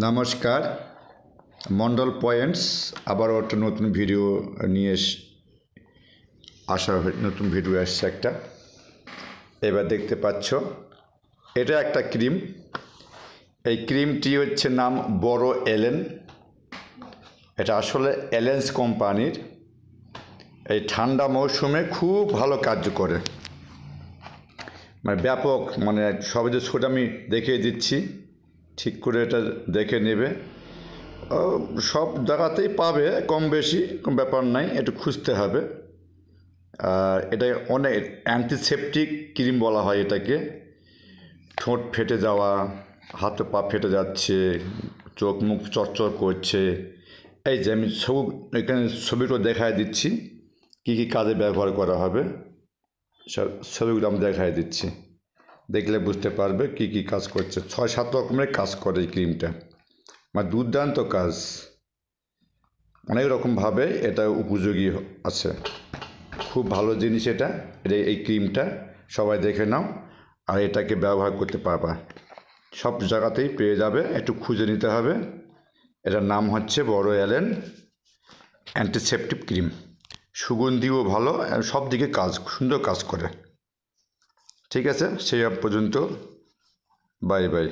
নমস্কার, মন্ডল পয়েন্টস আবারও একটা নতুন ভিডিও নিয়ে নতুন ভিডিও আসছে একটা। এবার দেখতে পাচ্ছ এটা একটা ক্রিম। এই ক্রিমটি হচ্ছে নাম বড় এলেন। এটা আসলে এলেন্স কোম্পানির। এই ঠান্ডা মৌসুমে খুব ভালো কাজ করে, ব্যাপক, সবে যে ছোট আমি দেখিয়ে দিচ্ছি, ঠিক করে এটা দেখে নেবে। সব জায়গাতেই পাবে, কম বেশি কোনো ব্যাপার নাই, একটু খুঁজতে হবে। আর এটা অনেক অ্যান্টিসেপটিক ক্রিম বলা হয় এটাকে। ঠোঁট ফেটে যাওয়া, হাত পা ফেটে যাচ্ছে, চোখ মুখ চরচর করছে, এই যে আমি এখানে ছবিটা দেখায় দিচ্ছি কী কী কাজে ব্যবহার করা হবে, ছবিগুলো আমি দেখায় দিচ্ছি, দেখলে বুঝতে পারবে কী কী কাজ করছে। 6-7 রকমের কাজ করে এই ক্রিমটা, দুর্দান্ত কাজ। অনেক রকমভাবে এটা উপযোগী আছে, খুব ভালো জিনিস এটা। এই ক্রিমটা সবাই দেখে নাও, আর এটাকে ব্যবহার করতে পারবা, সব জায়গাতেই পেয়ে যাবে, একটু খুঁজে নিতে হবে। এটার নাম হচ্ছে বড় এলেন অ্যান্টিসেপটিক ক্রিম। সুগন্ধিও ভালো, সব দিকে সুন্দর কাজ করে। ঠিক আছে, সেই পর্যন্ত, বাই বাই।